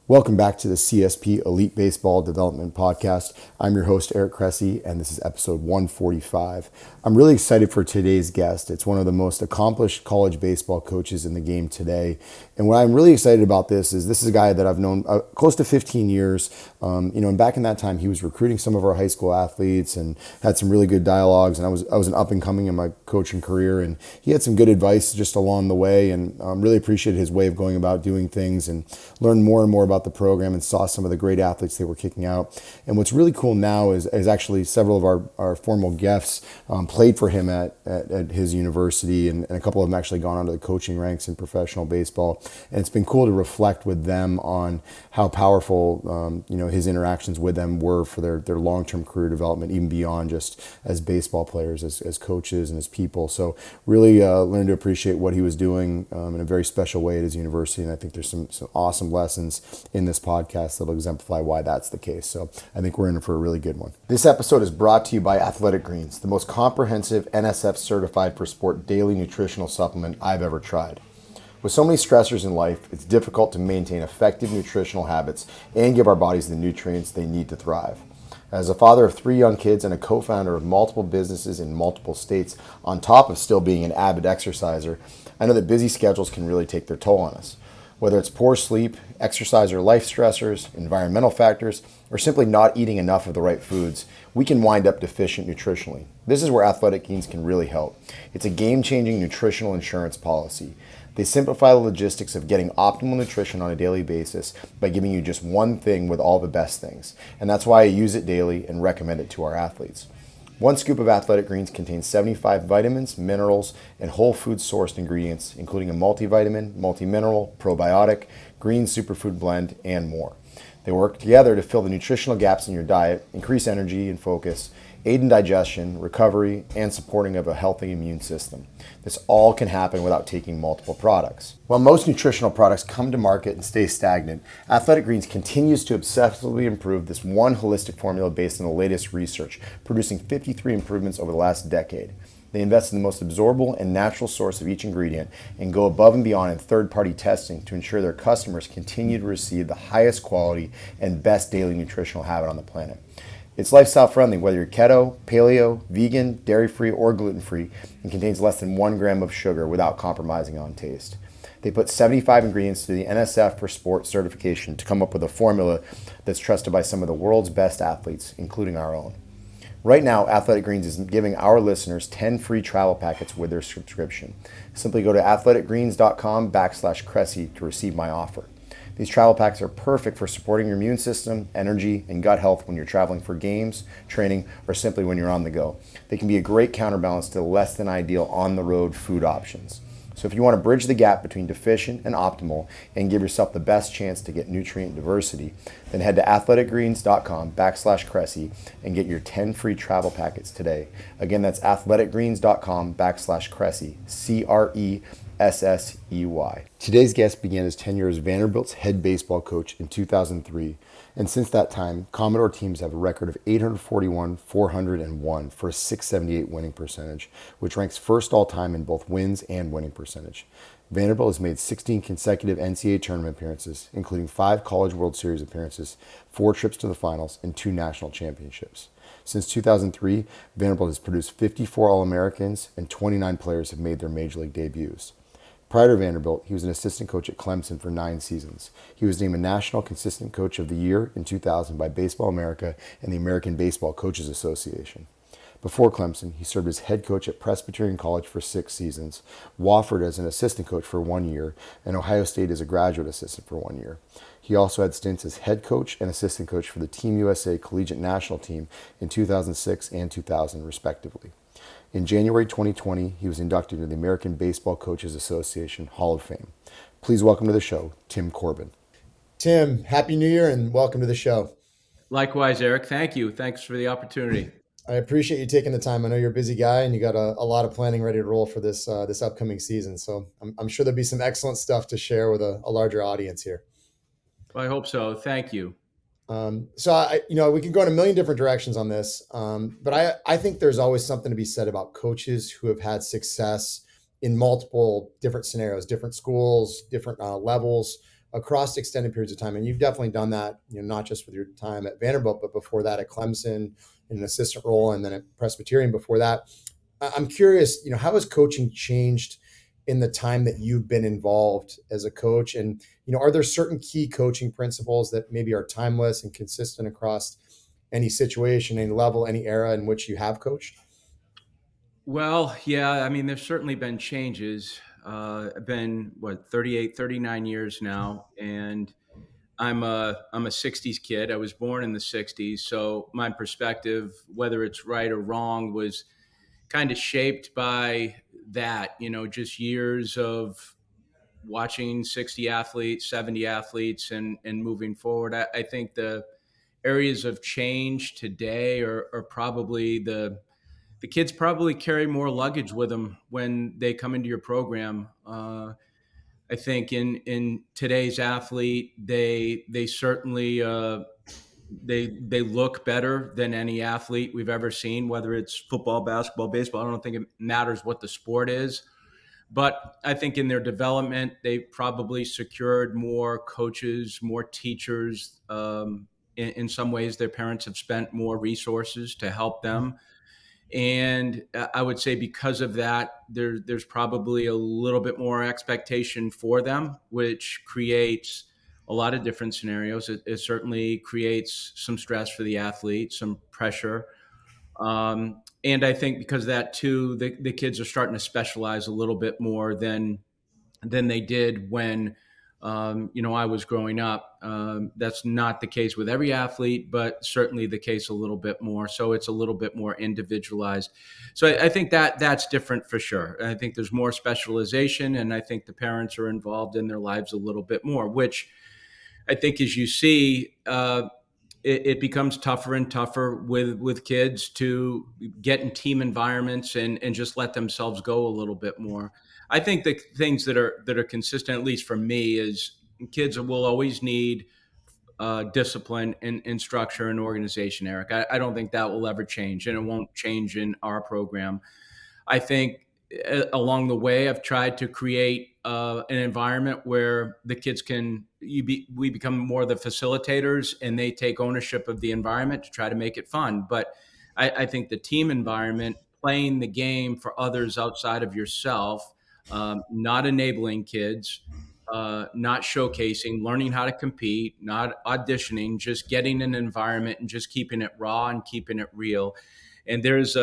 Welcome back to the CSP Elite Baseball Development Podcast. I'm your host, Eric Cressey, and this is episode 145. I'm really excited for today's guest. It's one of the most accomplished college baseball coaches in the game today. And what I'm really excited about this is a guy that I've known close to 15 years. And back in that time, he was recruiting some of our high school athletes and had some really good dialogues. And I was an up and coming in my coaching career, and he had some good advice just along the way. And really appreciated his way of going about doing things and learned more and more about the program and saw some of the great athletes they were kicking out. And what's really cool now is actually several of our formal guests played for him at his university, and a couple of them actually gone onto the coaching ranks in professional baseball. And it's been cool to reflect with them on how powerful his interactions with them were for their long-term career development, even beyond just as baseball players, as coaches and as people. So really learned to appreciate what he was doing in a very special way at his university. And I think there's some awesome lessons in this podcast that'll exemplify why that's the case. So I think we're in for a really good one. This episode is brought to you by Athletic Greens, the most comprehensive NSF certified for sport daily nutritional supplement I've ever tried. With so many stressors in life, it's difficult to maintain effective nutritional habits and give our bodies the nutrients they need to thrive. As a father of 3 young kids and a co-founder of multiple businesses in multiple states, on top of still being an avid exerciser, I know that busy schedules can really take their toll on us. Whether it's poor sleep, exercise or life stressors, environmental factors, or simply not eating enough of the right foods, we can wind up deficient nutritionally. This is where Athletic Greens can really help. It's a game-changing nutritional insurance policy. They simplify the logistics of getting optimal nutrition on a daily basis by giving you just one thing with all the best things. And that's why I use it daily and recommend it to our athletes. One scoop of Athletic Greens contains 75 vitamins, minerals, and whole food sourced ingredients, including a multivitamin, multimineral, probiotic, green superfood blend, and more. They work together to fill the nutritional gaps in your diet, increase energy and focus, aid in digestion, recovery, and supporting of a healthy immune system. This all can happen without taking multiple products. While most nutritional products come to market and stay stagnant, Athletic Greens continues to obsessively improve this one holistic formula based on the latest research, producing 53 improvements over the last decade. They invest in the most absorbable and natural source of each ingredient and go above and beyond in third-party testing to ensure their customers continue to receive the highest quality and best daily nutritional habit on the planet. It's lifestyle friendly, whether you're keto, paleo, vegan, dairy-free, or gluten-free, and contains less than 1 gram of sugar without compromising on taste. They put 75 ingredients through the NSF for Sport certification to come up with a formula that's trusted by some of the world's best athletes, including our own. Right now, Athletic Greens is giving our listeners 10 free travel packets with their subscription. Simply go to athleticgreens.com/Cressey to receive my offer. These travel packs are perfect for supporting your immune system, energy, and gut health when you're traveling for games, training, or simply when you're on the go. They can be a great counterbalance to less than ideal on-the-road food options. So if you want to bridge the gap between deficient and optimal and give yourself the best chance to get nutrient diversity, then head to athleticgreens.com/Cressey and get your 10 free travel packets today. Again, that's athleticgreens.com/Cressey, Cressey. Today's guest began his tenure as Vanderbilt's head baseball coach in 2003, and since that time, Commodore teams have a record of 841, 401 for a 678 winning percentage, which ranks first all-time in both wins and winning percentage. Vanderbilt has made 16 consecutive NCAA tournament appearances, including 5 College World Series appearances, 4 trips to the finals, and 2 national championships. Since 2003, Vanderbilt has produced 54 All-Americans, and 29 players have made their major league debuts. Prior to Vanderbilt, he was an assistant coach at Clemson for 9 seasons. He was named a National Consistent Coach of the Year in 2000 by Baseball America and the American Baseball Coaches Association. Before Clemson, he served as head coach at Presbyterian College for 6 seasons, Wofford as an assistant coach for 1 year, and Ohio State as a graduate assistant for 1 year. He also had stints as head coach and assistant coach for the Team USA Collegiate National Team in 2006 and 2000, respectively. In January 2020, he was inducted into the American Baseball Coaches Association Hall of Fame. Please welcome to the show, Tim Corbin. Tim, Happy New Year and welcome to the show. Likewise, Eric. Thank you. Thanks for the opportunity. I appreciate you taking the time. I know you're a busy guy and you got a lot of planning ready to roll for this upcoming season. So I'm sure there'll be some excellent stuff to share with a larger audience here. Well, I hope so. Thank you. We can go in a million different directions on this, but I think there's always something to be said about coaches who have had success in multiple different scenarios, different schools, different levels. across extended periods of time. And you've definitely done that, not just with your time at Vanderbilt, but before that at Clemson in an assistant role, and then at Presbyterian before that. I'm curious, how has coaching changed in the time that you've been involved as a coach? And, are there certain key coaching principles that maybe are timeless and consistent across any situation, any level, any era in which you have coached? Well, yeah, I mean, there's certainly been changes. I've been, 38, 39 years now, and I'm a 60s kid. I was born in the 60s. So my perspective, whether it's right or wrong, was kind of shaped by that, just years of watching 60 athletes, 70 athletes, and moving forward. I think the areas of change today are probably the kids probably carry more luggage with them when they come into your program. I think in today's athlete, they certainly they look better than any athlete we've ever seen, whether it's football, basketball, baseball. I don't think it matters what the sport is. But I think in their development, they probably secured more coaches, more teachers. In some ways, their parents have spent more resources to help them. And I would say because of that, there's probably a little bit more expectation for them, which creates a lot of different scenarios. It certainly creates some stress for the athlete, some pressure. And I think because of that too, the kids are starting to specialize a little bit more than they did when I was growing up. That's not the case with every athlete, but certainly the case a little bit more. So it's a little bit more individualized. So I think that's different for sure. I think there's more specialization, and I think the parents are involved in their lives a little bit more, which I think, as you see, it becomes tougher and tougher with kids to get in team environments and just let themselves go a little bit more. I think the things that are consistent, at least for me, is kids will always need discipline and structure and organization, Eric. I don't think that will ever change, and it won't change in our program. I think along the way, I've tried to create an environment where the kids we become more the facilitators, and they take ownership of the environment to try to make it fun. But I think the team environment, playing the game for others outside of yourself, not enabling kids, not showcasing, learning how to compete, not auditioning, just getting an environment and just keeping it raw and keeping it real. And there's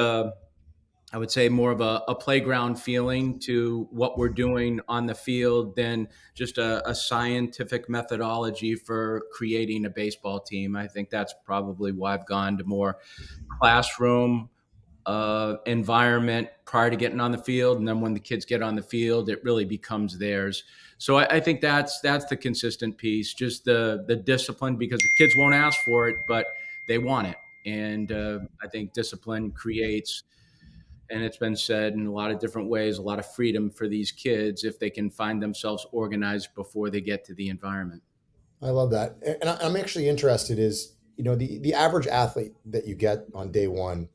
I would say more of a playground feeling to what we're doing on the field than just a scientific methodology for creating a baseball team. I think that's probably why I've gone to more classroom environment prior to getting on the field, and then when the kids get on the field, it really becomes theirs. So I think that's the consistent piece, just the discipline, because the kids won't ask for it, but they want it. And I think discipline creates, and it's been said in a lot of different ways, a lot of freedom for these kids if they can find themselves organized before they get to the environment. I love that. And I'm actually interested is, the average athlete that you get on day one,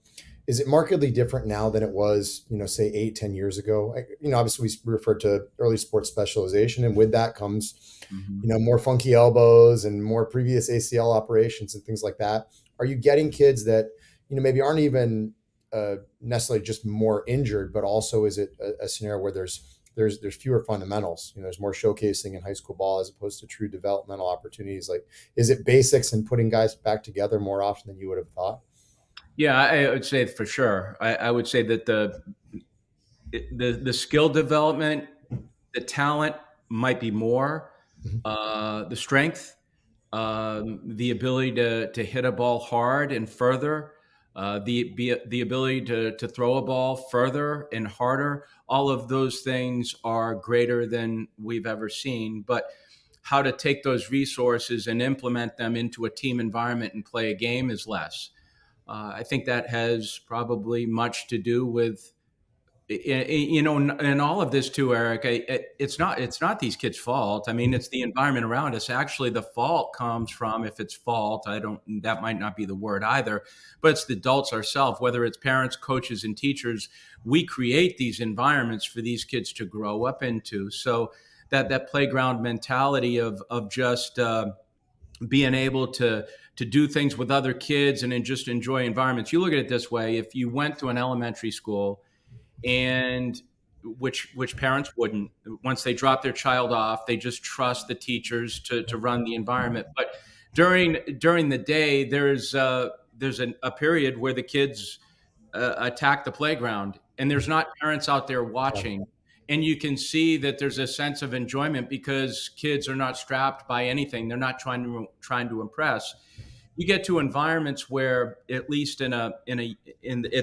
is it markedly different now than it was, say 8, 10 years ago? Obviously we refer to early sports specialization, and with that comes, Mhm. more funky elbows and more previous ACL operations and things like that. Are you getting kids that, maybe aren't even necessarily just more injured, but also is it a scenario where there's fewer fundamentals? There's more showcasing in high school ball as opposed to true developmental opportunities. Like, is it basics and putting guys back together more often than you would have thought? Yeah, I would say for sure. I would say that the skill development, the talent might be more, Mhm. the strength, the ability to hit a ball hard and further, the ability to throw a ball further and harder. All of those things are greater than we've ever seen. But how to take those resources and implement them into a team environment and play a game is less. I think that has probably much to do with, and all of this too, Eric. It's not these kids' fault. I mean, it's the environment around us. Actually, the fault comes from, if it's fault, I don't. That might not be the word either, but it's the adults ourselves, whether it's parents, coaches, and teachers. We create these environments for these kids to grow up into. So that playground mentality of just being able to do things with other kids and then just enjoy environments. You look at it this way: if you went to an elementary school, and which parents wouldn't, once they drop their child off, they just trust the teachers to run the environment. But during the day, there's a period where the kids attack the playground, and there's not parents out there watching. And you can see that there's a sense of enjoyment because kids are not strapped by anything. They're not trying to impress. You get to environments where, at least at the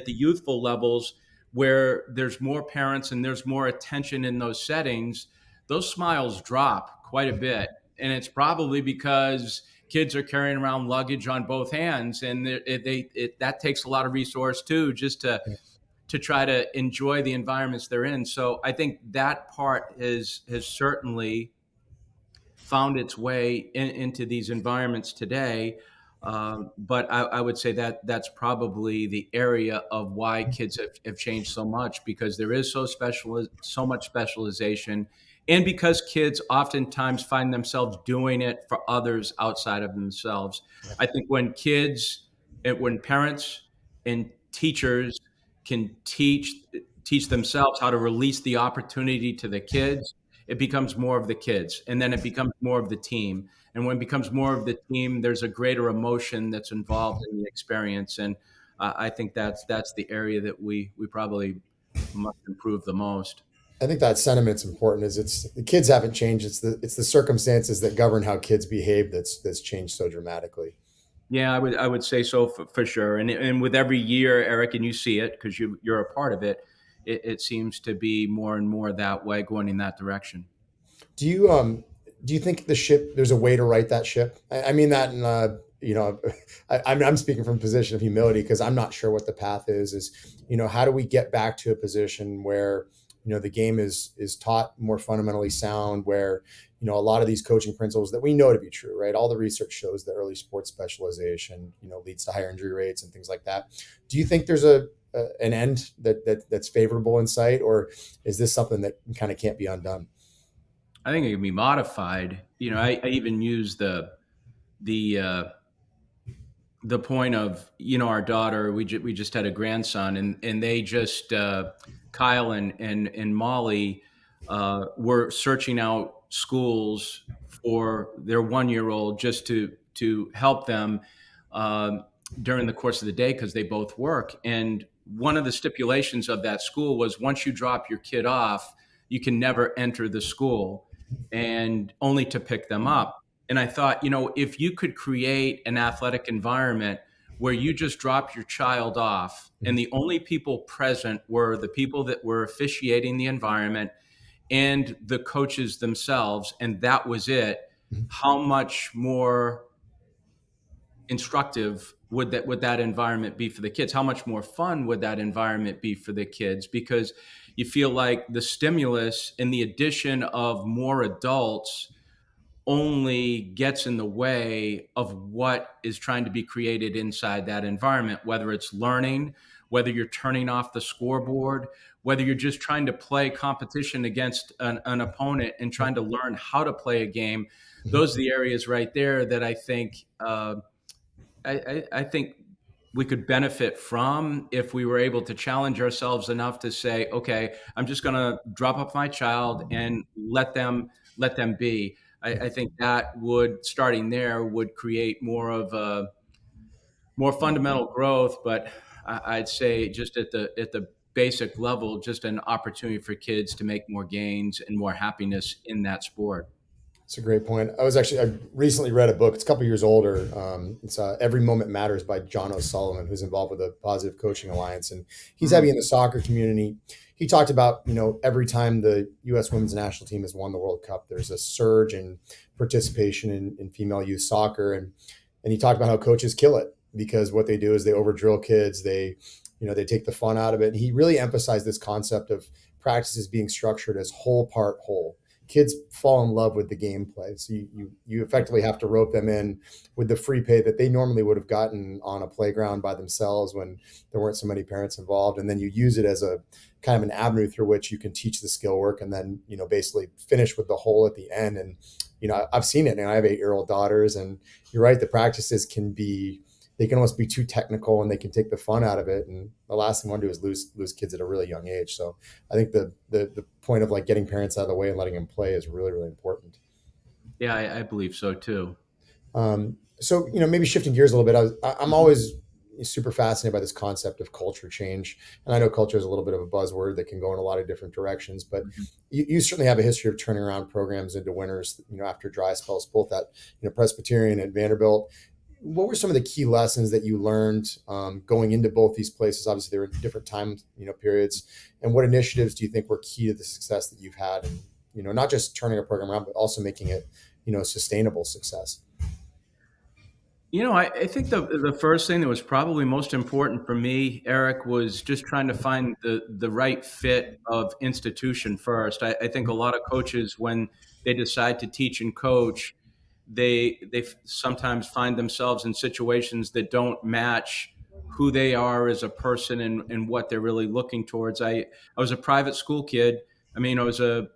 youthful levels, where there's more parents and there's more attention in those settings, those smiles drop quite a bit. And it's probably because kids are carrying around luggage on both hands, and that takes a lot of resource too, just to try to enjoy the environments they're in. So I think that part has certainly found its way into these environments today. But I would say that that's probably the area of why kids have changed so much, because there is so much specialization, and because kids oftentimes find themselves doing it for others outside of themselves. I think when parents and teachers can teach themselves how to release the opportunity to the kids, it becomes more of the kids, and then it becomes more of the team. And when it becomes more of the team, there's a greater emotion that's involved in the experience. And I think that's the area that we probably must improve the most. I think that sentiment's important. Is it's the kids haven't changed. It's the circumstances that govern how kids behave that's changed so dramatically. Yeah, I would say so for sure. And with every year, Eric, and you see it because you're a part of it, it seems to be more and more that way, going in that direction. Do you do you think the ship there's a way to right that ship? I mean that in I'm speaking from a position of humility because I'm not sure what the path is. Is how do we get back to a position where the game is taught more fundamentally sound, where a lot of these coaching principles that we know to be true, right? All the research shows that early sports specialization leads to higher injury rates and things like that. Do you think there's an end that's favorable in sight, or is this something that kind of can't be undone? I think it can be modified. I even use the uh, the point of our daughter. We just had a grandson, and they just Kyle and Molly were searching out schools for their 1 year old, just to help them um, during the course of the day, because they both work. And one of the stipulations of that school was, once you drop your kid off, you can never enter the school, and only to pick them up. And I thought, if you could create an athletic environment where you just drop your child off, and the only people present were the people that were officiating the environment and the coaches themselves, and that was it, how much more instructive would that environment be for the kids? How much more fun would that environment be for the kids? Because you feel like the stimulus and the addition of more adults only gets in the way of what is trying to be created inside that environment, whether it's learning, whether you're turning off the scoreboard, whether you're just trying to play competition against an opponent and trying to learn how to play a game. Those are the areas right there that I think we could benefit from, if we were able to challenge ourselves enough to say, okay, I'm just going to drop off my child and let them be. I think that starting there would create more of a more fundamental growth. But I'd say, just at the basic level, just an opportunity for kids to make more gains and more happiness in that sport. It's a great point. I recently read a book. It's a couple years older. It's Every Moment Matters by John O'Sullivan, who's involved with the Positive Coaching Alliance, and he's Mhm. heavy in the soccer community. He talked about every time the U.S. Women's National Team has won the World Cup, there's a surge in participation in female youth soccer, and he talked about how coaches kill it because what they do is they over drill kids. They take the fun out of it. And he really emphasized this concept of practices being structured as whole part whole. kids fall in love with the gameplay. So you effectively have to rope them in with the free pay that they normally would have gotten on a playground by themselves when there weren't so many parents involved, and then you use it as a kind of an avenue through which you can teach the skill work, and then basically finish with the whole at the end. And I've seen it, and I have 8-year-old daughters, and you're right, the practices can be, they can almost be too technical, and they can take the fun out of it. And the last thing we want to do is lose kids at a really young age. So I think the point of like getting parents out of the way and letting them play is really, really important. Yeah, I believe so too. So maybe shifting gears a little bit, I'm always super fascinated by this concept of culture change, and I know culture is a little bit of a buzzword that can go in a lot of different directions, but Mhm. you certainly have a history of turning around programs into winners. After dry spells, both at Presbyterian and Vanderbilt. What were some of the key lessons that you learned going into both these places? Obviously, they were different time periods, and what initiatives do you think were key to the success that you've had, and not just turning a program around, but also making it sustainable success? I think the first thing that was probably most important for me, Eric, was just trying to find the right fit of institution first. I think a lot of coaches, when they decide to teach and coach, they sometimes find themselves in situations that don't match who they are as a person and what they're really looking towards. I was a private school kid. I mean, I was a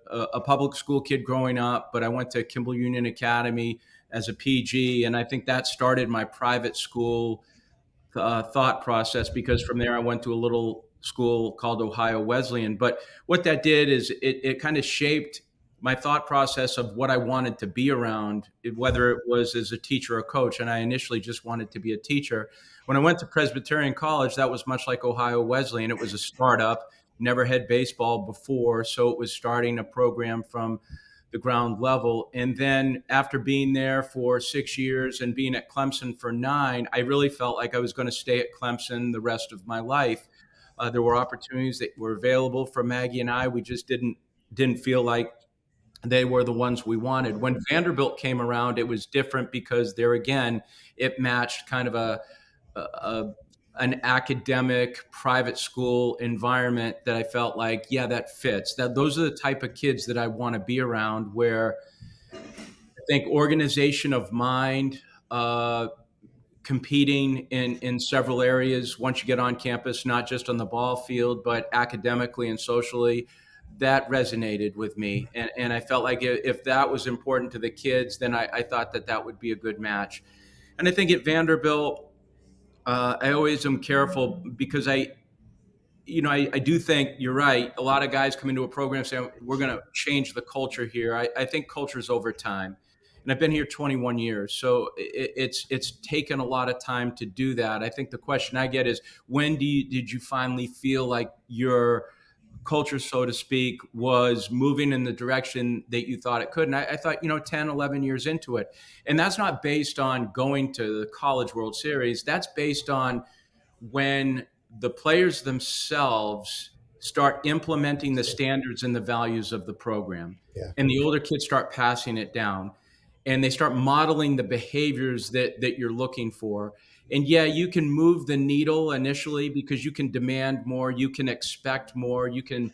public school kid growing up, but I went to Kimball Union Academy as a PG, and I think that started my private school thought process, because from there I went to a little school called Ohio Wesleyan. But what that did is it kind of shaped my thought process of what I wanted to be around, whether it was as a teacher or coach. And I initially just wanted to be a teacher. When I went to Presbyterian College, that was much like Ohio Wesleyan. It was a startup, never had baseball before. So it was starting a program from the ground level. And then after being there for 6 years and being at Clemson for 9, I really felt like I was going to stay at Clemson the rest of my life. There were opportunities that were available for Maggie and I. We just didn't feel like they were the ones we wanted. When Vanderbilt came around, it was different because there again, it matched kind of a an academic private school environment that I felt like, yeah, that fits. That those are the type of kids that I want to be around, where I think organization of mind, competing in several areas once you get on campus, not just on the ball field, but academically and socially. That resonated with me. And I felt like if that was important to the kids, then I thought that that would be a good match. And I think at Vanderbilt, I always am careful because I do think you're right. A lot of guys come into a program saying, we're going to change the culture here. I think culture is over time. And I've been here 21 years. So it's taken a lot of time to do that. I think the question I get is, when did you finally feel like your culture, so to speak, was moving in the direction that you thought it could? And I thought, 10, 11 years into it. And that's not based on going to the College World Series. That's based on when the players themselves start implementing the standards and the values of the program, Yeah. and the older kids start passing it down, and they start modeling the behaviors that you're looking for. And yeah, you can move the needle initially because you can demand more, you can expect more, you can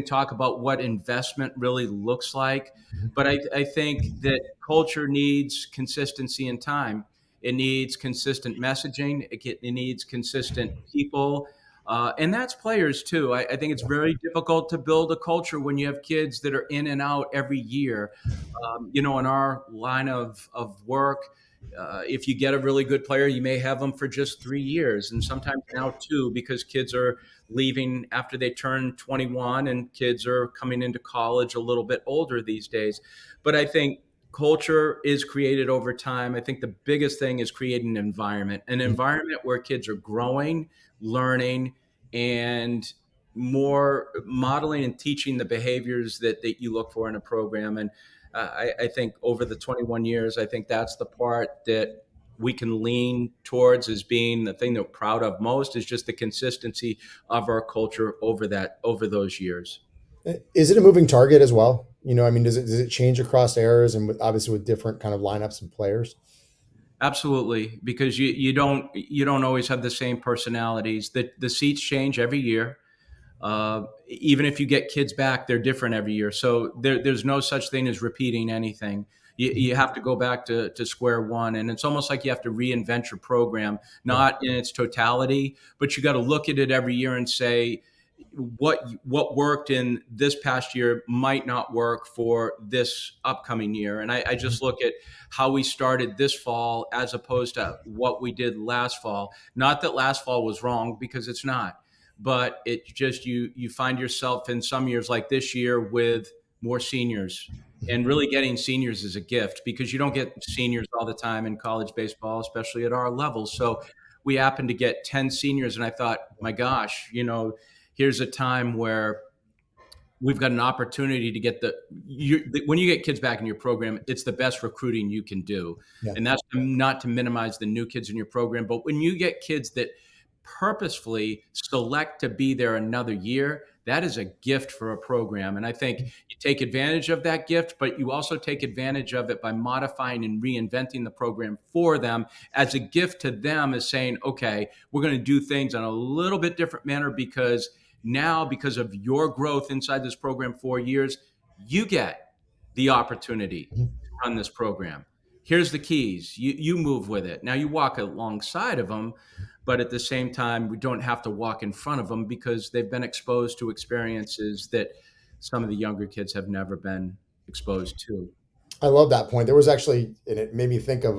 talk about what investment really looks like. But I think that culture needs consistency in time. It needs consistent messaging. It needs consistent people. And that's players too. I think it's very difficult to build a culture when you have kids that are in and out every year. In our line of work, if you get a really good player, you may have them for just 3 years, and sometimes now two, because kids are leaving after they turn 21, and kids are coming into college a little bit older these days. But I think culture is created over time. I think the biggest thing is creating an environment where kids are growing, learning, and more modeling and teaching the behaviors that you look for in a program. And I think over the 21 years, I think that's the part that we can lean towards as being the thing that we're proud of most, is just the consistency of our culture over those years. Is it a moving target as well? I mean, does it change across eras and obviously with different kind of lineups and players? Absolutely, because you don't always have the same personalities. The seats change every year. Even if you get kids back, they're different every year. So there's no such thing as repeating anything. You have to go back to square one. And it's almost like you have to reinvent your program, Yeah. not in its totality, but you got to look at it every year and say, what worked in this past year might not work for this upcoming year. And I just look at how we started this fall as opposed to what we did last fall. Not that last fall was wrong, because it's not, but it just you find yourself in some years like this year with more seniors, and really getting seniors is a gift because you don't get seniors all the time in college baseball, especially at our level. So we happened to get 10 seniors, and I thought, my gosh, here's a time where we've got an opportunity to get when you get kids back in your program, it's the best recruiting you can do. Yeah. And that's not to minimize the new kids in your program, but when you get kids that purposefully select to be there another year, that is a gift for a program. And I think you take advantage of that gift, but you also take advantage of it by modifying and reinventing the program for them as a gift to them, as saying, okay, we're going to do things in a little bit different manner because now, because of your growth inside this program 4 years, you get the opportunity to run this program. Here's the keys. You move with it. Now you walk alongside of them, but at the same time, we don't have to walk in front of them because they've been exposed to experiences that some of the younger kids have never been exposed to. I love that point. There was actually, and it made me think of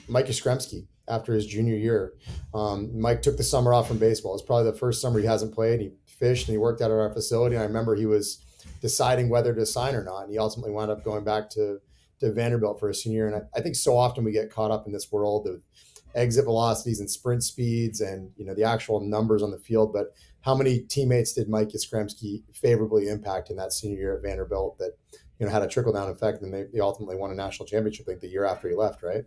Mike Yastrzemski after his junior year. Mike took the summer off from baseball. It's probably the first summer he hasn't played. He fished and he worked out at our facility. And I remember he was deciding whether to sign or not. And he ultimately wound up going back to Vanderbilt for his senior year. And I think so often we get caught up in this world of exit velocities and sprint speeds and the actual numbers on the field. But how many teammates did Mike Yastrzemski favorably impact in that senior year at Vanderbilt that had a trickle down effect, and they ultimately won a national championship like the year after he left, right?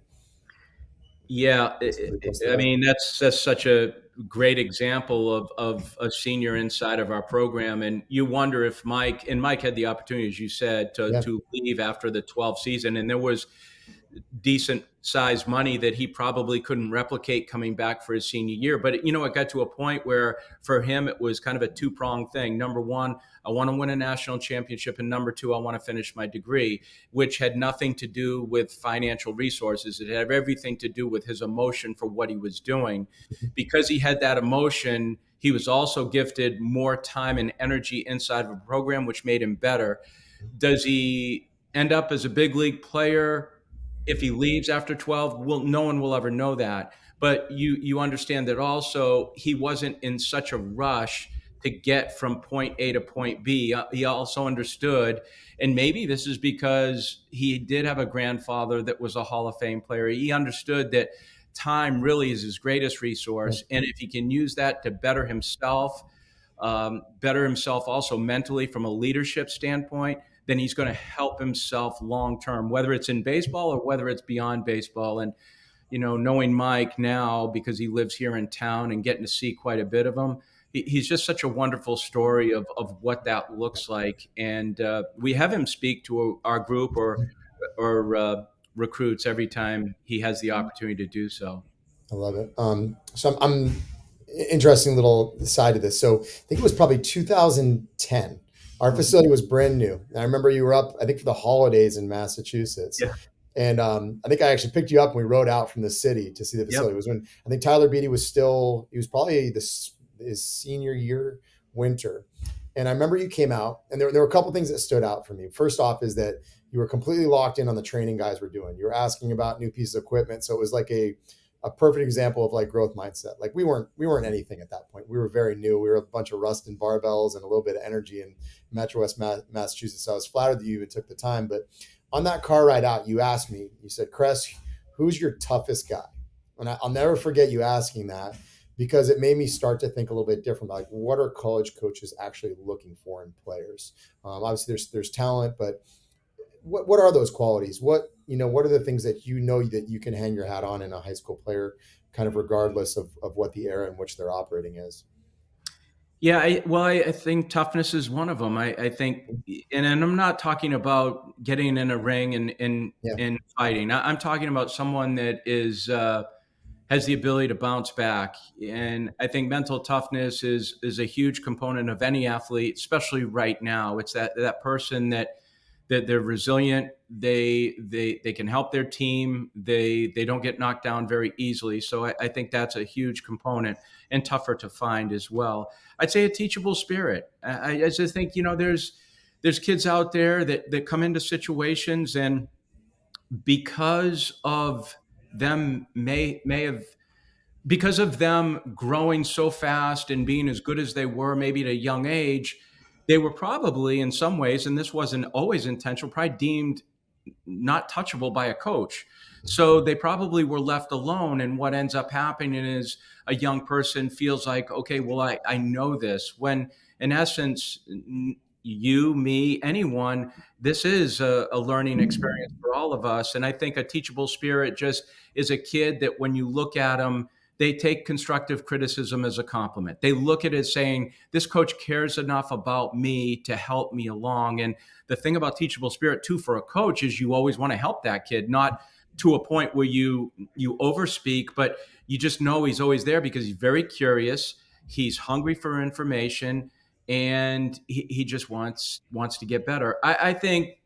Yeah, It's pretty close to I that. mean that's such a great example of a senior inside of our program, and you wonder if Mike had the opportunity, as you said, to Yeah. to leave after the 12th season, and there was decent sized money that he probably couldn't replicate coming back for his senior year. But it got to a point where for him it was kind of a two-pronged thing. Number one, I want to win a national championship, and number two, I want to finish my degree, which had nothing to do with financial resources. It had everything to do with his emotion for what he was doing. Because he had that emotion, he was also gifted more time and energy inside of a program, which made him better. Does he end up as a big league player if he leaves after 12? Well, no one will ever know that. But you understand that also he wasn't in such a rush to get from point A to point B. He also understood, and maybe this is because he did have a grandfather that was a Hall of Fame player. He understood that time really is his greatest Yeah. resource, and if he can use that to better himself also mentally from a leadership standpoint, then he's going to help himself long term, whether it's in baseball or whether it's beyond baseball. And knowing Mike now because he lives here in town and getting to see quite a bit of him, he's just such a wonderful story of what that looks like. And we have him speak to our group or recruits every time he has the opportunity to do so. I love it. So I'm interesting little side of this. So I think it was probably 2010. Our Mhm. facility was brand new. And I remember you were up, I think, for the holidays in Massachusetts. Yeah. And I think I actually picked you up and we rode out from the city to see the Yep. facility. It was when I think Tyler Beatty he was probably his senior year winter. And I remember you came out, and there were a couple things that stood out for me. First off, is that you were completely locked in on the training guys were doing. You were asking about new pieces of equipment. So it was like a perfect example of like growth mindset. Like we weren't anything at that point. We were very new. We were a bunch of rust and barbells and a little bit of energy in Metro West Massachusetts. So I was flattered that you even took the time. But on that car ride out, you asked me, you said, Cress, who's your toughest guy? And I'll never forget you asking that because it made me start to think a little bit different. Like, what are college coaches actually looking for in players? Obviously, there's talent, but what are those qualities? What are the things that that you can hang your hat on in a high school player, kind of regardless of what the era in which they're operating is? Yeah, I think toughness is one of them. I think, and I'm not talking about getting in a ring and Yeah. and fighting. I'm talking about someone that is has the ability to bounce back. And I think mental toughness is a huge component of any athlete, especially right now. It's that person that they're resilient. They can help their team. They don't get knocked down very easily. So I think that's a huge component and tougher to find as well. I'd say a teachable spirit. I just think there's kids out there that come into situations, and because of them may have because of them growing so fast and being as good as they were maybe at a young age, they were probably in some ways, and this wasn't always intentional, probably deemed not touchable by a coach. So they probably were left alone. And what ends up happening is a young person feels like, okay, well, I know this. When in essence, you, me, anyone, this is a learning experience for all of us. And I think a teachable spirit just is a kid that when you look at them, they take constructive criticism as a compliment. They look at it as saying, this coach cares enough about me to help me along. And the thing about teachable spirit too for a coach is you always want to help that kid, not to a point where you overspeak, but you just know he's always there because he's very curious, he's hungry for information, and he just wants to get better. I think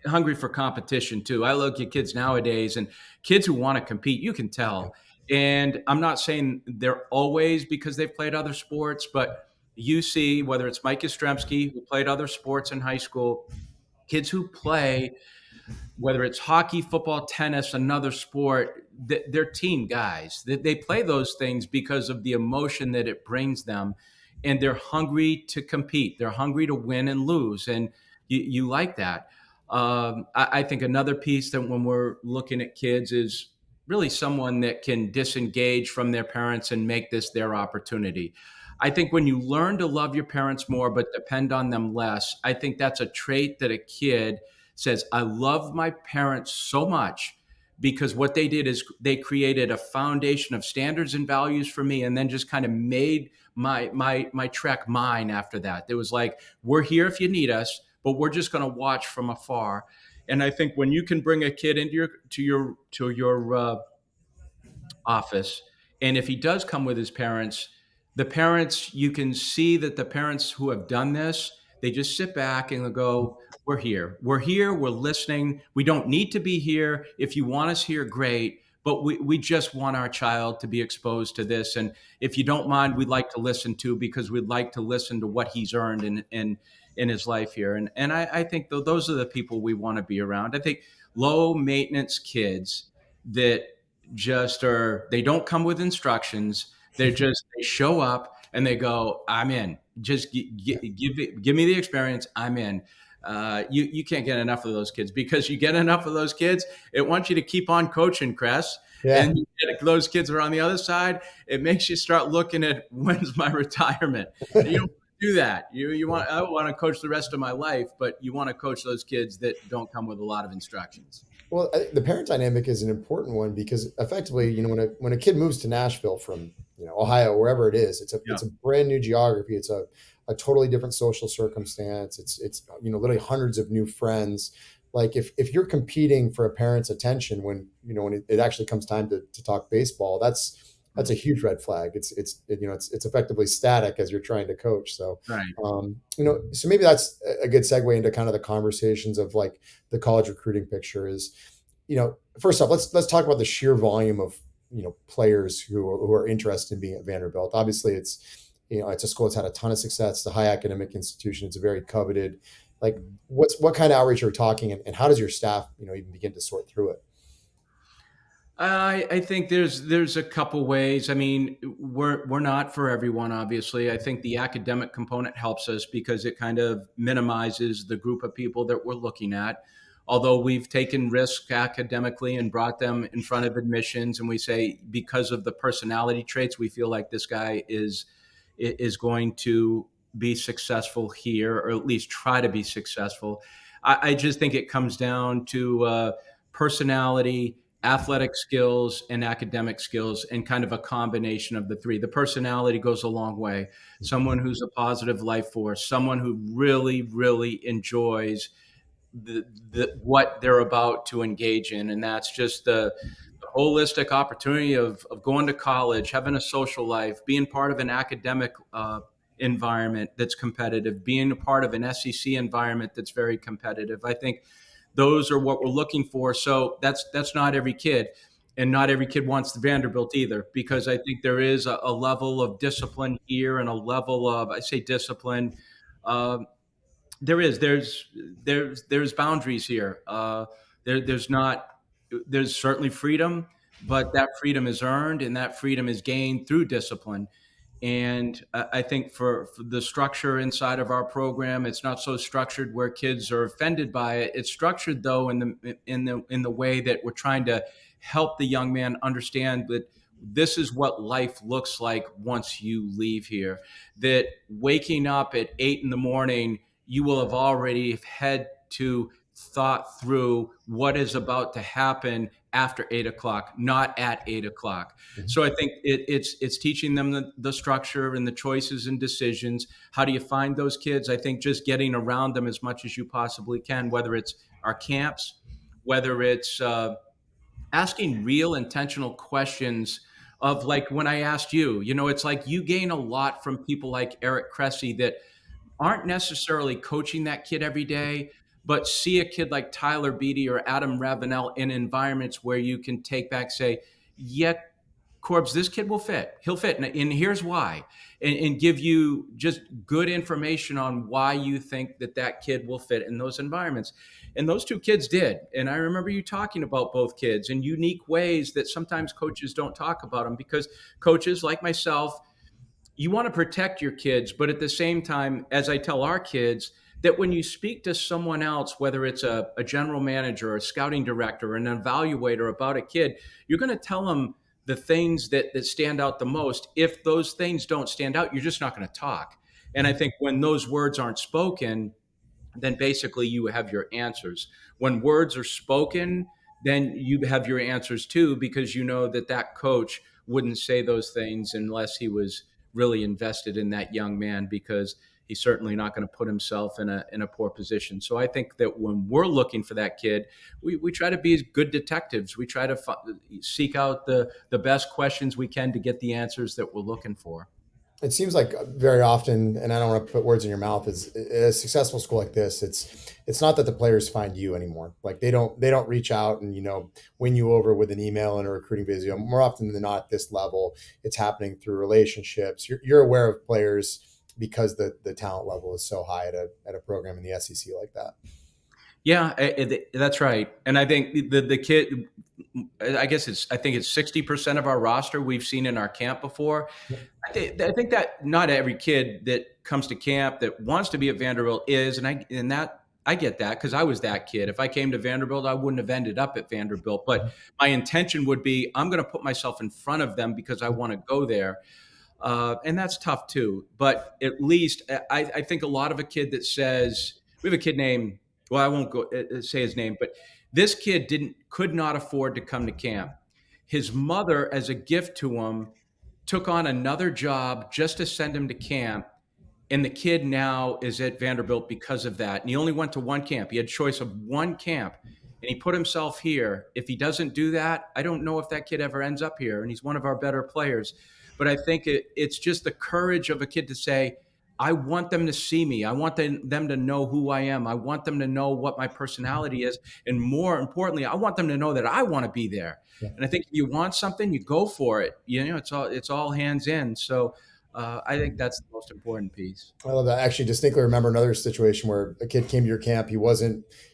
hungry for competition too. I look at kids nowadays and kids who want to compete, you can tell. And I'm not saying they're always because they've played other sports, but you see whether it's Mike Yastrzemski, who played other sports in high school, kids who play, whether it's hockey, football, tennis, another sport, they're team guys. They play those things because of the emotion that it brings them. And they're hungry to compete. They're hungry to win and lose. And you like that. I think another piece that when we're looking at kids is really someone that can disengage from their parents and make this their opportunity. I think when you learn to love your parents more but depend on them less, I think that's a trait that a kid says, I love my parents so much because what they did is they created a foundation of standards and values for me and then just kind of made my trek mine after that. It was like, we're here if you need us, but we're just going to watch from afar. And I think when you can bring a kid into your office. And if he does come with his parents, the parents, you can see that the parents who have done this, they just sit back and go, we're here. We're here. We're listening. We don't need to be here. If you want us here, great. But we just want our child to be exposed to this. And if you don't mind, we'd like to listen to because we'd like to listen to what he's earned in his life here. And I think those are the people we want to be around. I think low maintenance kids that just they don't come with instructions. They show up and they go, I'm in. Just give me the experience. I'm in. You can't get enough of those kids because you get enough of those kids, it wants you to keep on coaching, Cress. Yeah. And you get those kids are on the other side. It makes you start looking at when's my retirement. And you don't do that. I want to coach the rest of my life, but you want to coach those kids that don't come with a lot of instructions. Well, the parent dynamic is an important one because effectively, when a kid moves to Nashville from Ohio, wherever it is, it's a brand new geography. It's a totally different social circumstance. It's literally hundreds of new friends. Like if you're competing for a parent's attention when it actually comes time to talk baseball, that's a huge red flag. It's effectively static as you're trying to coach. So, Right. so maybe that's a good segue into kind of the conversations of like the college recruiting picture is, first off, let's talk about the sheer volume of, players who are interested in being at Vanderbilt. Obviously it's a school that's had a ton of success. It's a high academic institution. It's very coveted. Like what kind of outreach are we talking and how does your staff, even begin to sort through it? I think there's a couple ways. I mean, we're not for everyone, obviously. I think the academic component helps us because it kind of minimizes the group of people that we're looking at. Although we've taken risks academically and brought them in front of admissions, and we say because of the personality traits, we feel like this guy is going to be successful here, or at least try to be successful. I just think it comes down to personality, athletic skills, and academic skills, and kind of a combination of the three. The personality goes a long way. Someone who's a positive life force, someone who really, really enjoys what they're about to engage in, and that's just the holistic opportunity of going to college, having a social life, being part of an academic environment that's competitive, being a part of an SEC environment that's very competitive. I think those are what we're looking for. So that's not every kid, and not every kid wants the Vanderbilt either, because I think there is a level of discipline here and a level of, I say discipline. Uh, there is there's boundaries here. There's not there's certainly freedom, but that freedom is earned and that freedom is gained through discipline. And I think for the structure inside of our program, it's not so structured where kids are offended by it. It's structured though in the way that we're trying to help the young man understand that this is what life looks like once you leave here. That waking up at 8 in the morning, you will have already had to thought through what is about to happen after 8 o'clock, not at 8 o'clock. So I think it's teaching them the structure and the choices and decisions. How do you find those kids? I think just getting around them as much as you possibly can, whether it's our camps, whether it's asking real intentional questions of like when I asked you, it's like you gain a lot from people like Eric Cressey that aren't necessarily coaching that kid every day, but see a kid like Tyler Beatty or Adam Ravenel in environments where you can take back, say, yeah, Corbs, this kid will fit. He'll fit. And here's why. And give you just good information on why you think that kid will fit in those environments. And those two kids did. And I remember you talking about both kids in unique ways that sometimes coaches don't talk about them, because coaches like myself, you want to protect your kids, but at the same time, as I tell our kids, that when you speak to someone else, whether it's a general manager, a scouting director, an evaluator about a kid, you're going to tell them the things that stand out the most. If those things don't stand out, you're just not going to talk. And I think when those words aren't spoken, then basically you have your answers. When words are spoken, then you have your answers too, because you know that coach wouldn't say those things unless he was really invested in that young man, because he's certainly not going to put himself in a poor position. So I think that when we're looking for that kid, we try to be as good detectives. We try to seek out the best questions we can to get the answers that we're looking for. It seems like very often, and I don't want to put words in your mouth, is a successful school like this, it's not that the players find you anymore. Like they don't reach out and win you over with an email and a recruiting video. More often than not, at this level, it's happening through relationships. You're aware of players because the talent level is so high at a program in the SEC like that. Yeah, that's right. And I think the kid, I think it's 60% of our roster we've seen in our camp before. I think that not every kid that comes to camp that wants to be at Vanderbilt is, and that I get that, because I was that kid. If I came to Vanderbilt, I wouldn't have ended up at Vanderbilt. But my intention would be, I'm going to put myself in front of them because I want to go there. And that's tough too. But at least I think a lot of a kid that says, we have a kid named, well, I won't go say his name, but this kid could not afford to come to camp. His mother, as a gift to him, took on another job just to send him to camp. And the kid now is at Vanderbilt because of that. And he only went to one camp. He had choice of one camp, and he put himself here. If he doesn't do that, I don't know if that kid ever ends up here. And he's one of our better players. But I think it's just the courage of a kid to say, I want them to see me. I want them to know who I am. I want them to know what my personality is. And more importantly, I want them to know that I want to be there. Yeah. And I think if you want something, you go for it. It's all hands in. So I think that's the most important piece. I love that. Actually, distinctly remember another situation where a kid came to your camp. He was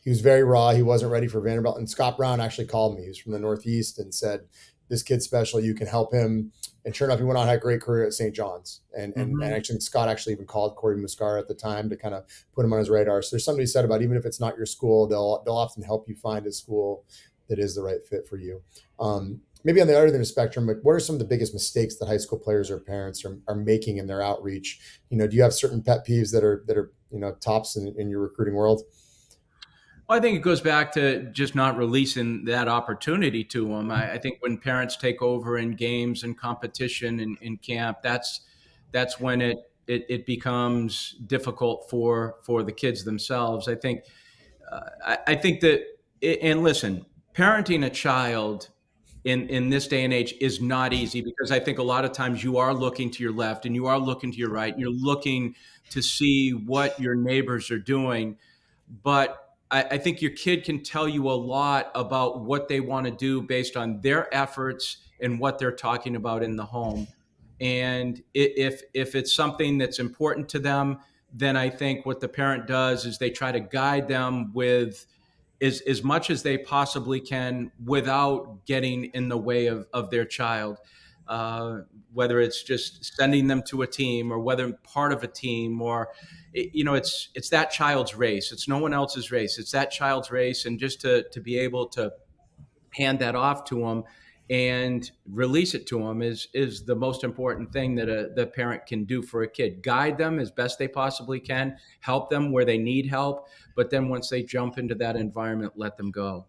very raw. He wasn't ready for Vanderbilt. And Scott Brown actually called me. He was from the Northeast and said, this kid's special. You can help him. And sure enough, he went on, had a great career at St. John's. And actually, Scott actually even called Corbin at the time to kind of put him on his radar. So there's something he said about, even if it's not your school, they'll often help you find a school that is the right fit for you. Maybe on the other end of the spectrum, like, what are some of the biggest mistakes that high school players or parents are making in their outreach? Do you have certain pet peeves that are tops in your recruiting world? Well, I think it goes back to just not releasing that opportunity to them. I think when parents take over in games and competition in camp, that's when it becomes difficult for the kids themselves. I think that, and listen, parenting a child in this day and age is not easy, because I think a lot of times you are looking to your left and you are looking to your right. And you're looking to see what your neighbors are doing, but I think your kid can tell you a lot about what they want to do based on their efforts and what they're talking about in the home. And if it's something that's important to them, then I think what the parent does is they try to guide them with as much as they possibly can without getting in the way of their child. Uh, Whether it's just sending them to a team, or whether part of a team, or it's that child's race. It's no one else's race. It's that child's race, and just to be able to hand that off to them and release it to them is the most important thing that the parent can do for a kid. Guide them as best they possibly can, help them where they need help, but then once they jump into that environment, let them go.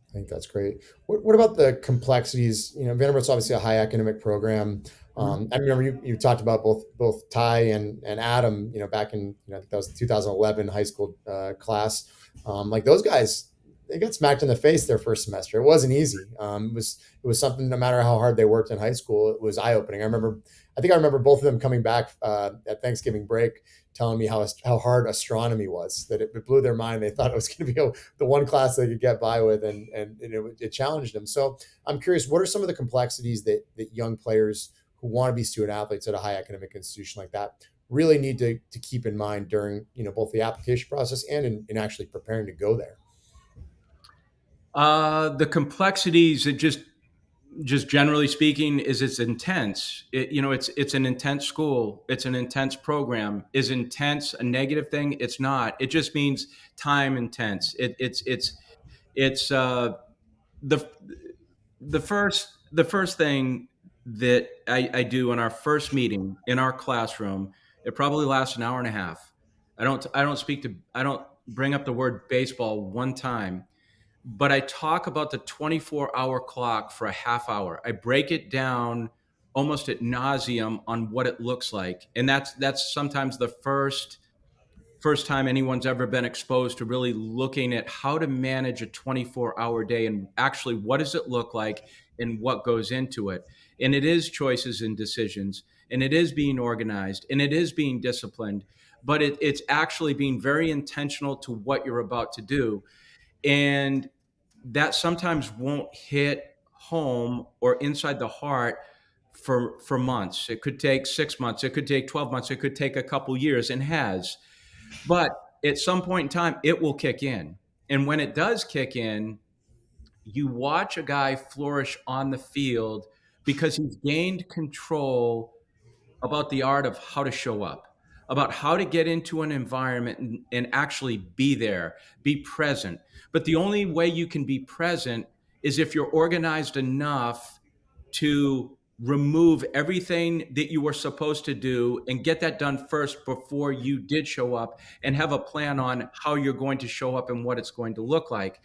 I think that's great. What about the complexities? Vanderbilt's obviously a high academic program. Mhm. I remember you talked about both Ty and Adam. Back in I think that was the 2011 high school class. Like those guys, they got smacked in the face their first semester. It wasn't easy. It was something. No matter how hard they worked in high school, it was eye opening. I remember both of them coming back at Thanksgiving break, telling me how hard astronomy was. That it blew their mind. They thought it was going to be the one class they could get by with, and it challenged them. So I'm curious, what are some of the complexities that young players who want to be student athletes at a high academic institution like that really need to keep in mind during both the application process and in actually preparing to go there? The complexities, it just generally speaking, is it's intense. It's an intense school. It's an intense program. Is intense a negative thing? It's not. It just means time intense. It's the the first thing that I do in our first meeting in our classroom. It probably lasts an hour and a half. I don't bring up the word baseball one time, but I talk about the 24-hour clock for a half hour. I break it down almost at nauseum on what it looks like. And that's sometimes the first time anyone's ever been exposed to really looking at how to manage a 24-hour day, and actually what does it look like and what goes into it. And it is choices and decisions, and it is being organized, and it is being disciplined, but it's actually being very intentional to what you're about to do. And that sometimes won't hit home or inside the heart for months. It could take 6 months, it could take 12 months, it could take a couple years, and has. But at some point in time, it will kick in. And when it does kick in, you watch a guy flourish on the field because he's gained control about the art of how to show up, about how to get into an environment and actually be there, be present. But the only way you can be present is if you're organized enough to remove everything that you were supposed to do and get that done first before you did show up, and have a plan on how you're going to show up and what it's going to look like.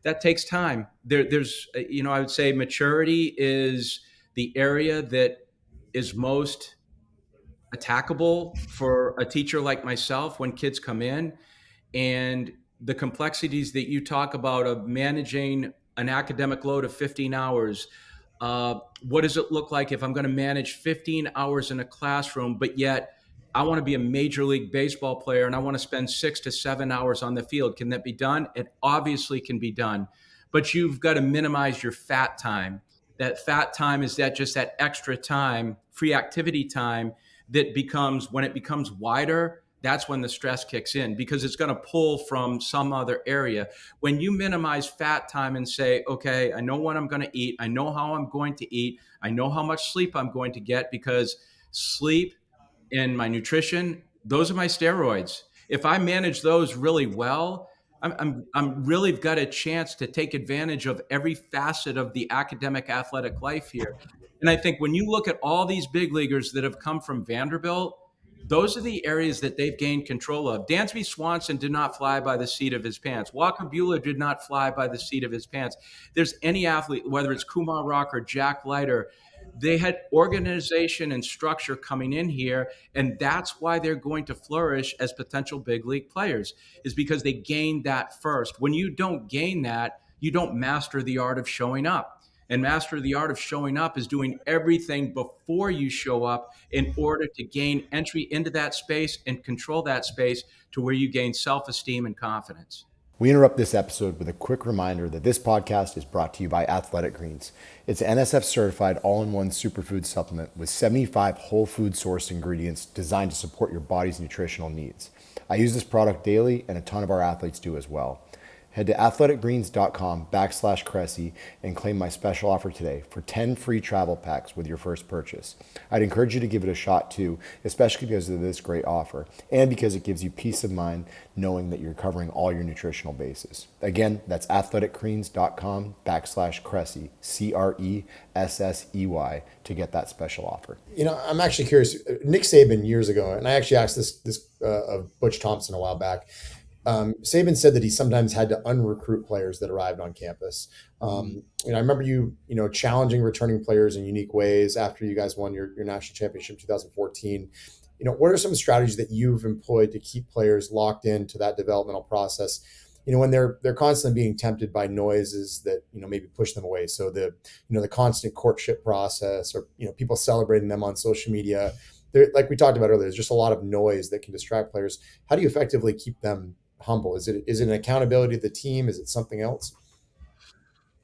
That takes time. I would say maturity is the area that is most attackable for a teacher like myself when kids come in. And the complexities that you talk about of managing an academic load of 15 hours. What does it look like if I'm going to manage 15 hours in a classroom, but yet I want to be a major league baseball player and I want to spend 6 to 7 hours on the field? Can that be done? It obviously can be done, but you've got to minimize your fat time. That fat time is that just that extra time, free activity time, that becomes, when it becomes wider, that's when the stress kicks in, because it's going to pull from some other area. When you minimize fat time and say, okay, I know what I'm going to eat, I know how I'm going to eat, I know how much sleep I'm going to get, because sleep and my nutrition, those are my steroids. If I manage those really well, I'm really got a chance to take advantage of every facet of the academic athletic life here. And I think when you look at all these big leaguers that have come from Vanderbilt, those are the areas that they've gained control of. Dansby Swanson did not fly by the seat of his pants. Walker Buehler did not fly by the seat of his pants. There's any athlete, whether it's Kumar Rock or Jack Leiter, they had organization and structure coming in here, and that's why they're going to flourish as potential big league players, is because they gained that first. When you don't gain that, you don't master the art of showing up. And master the art of showing up is doing everything before you show up in order to gain entry into that space and control that space to where you gain self-esteem and confidence. We interrupt this episode with a quick reminder that this podcast is brought to you by Athletic Greens. It's an NSF certified all-in-one superfood supplement with 75 whole food sourced ingredients designed to support your body's nutritional needs. I use this product daily, and a ton of our athletes do as well. Head to athleticgreens.com/Cressey and claim my special offer today for 10 free travel packs with your first purchase. I'd encourage you to give it a shot too, especially because of this great offer and because it gives you peace of mind knowing that you're covering all your nutritional bases. Again, that's athleticgreens.com/Cressey, Cressey, to get that special offer. I'm actually curious. Nick Saban years ago, and I actually asked this of Butch Thompson a while back. Saban said that he sometimes had to unrecruit players that arrived on campus. I remember you challenging returning players in unique ways after you guys won your national championship in 2014. What are some strategies that you've employed to keep players locked into that developmental process? When they're constantly being tempted by noises that maybe push them away. So the constant courtship process, or people celebrating them on social media. Like we talked about earlier, there's just a lot of noise that can distract players. How do you effectively keep them humble? Is it an accountability of the team? Is it something else?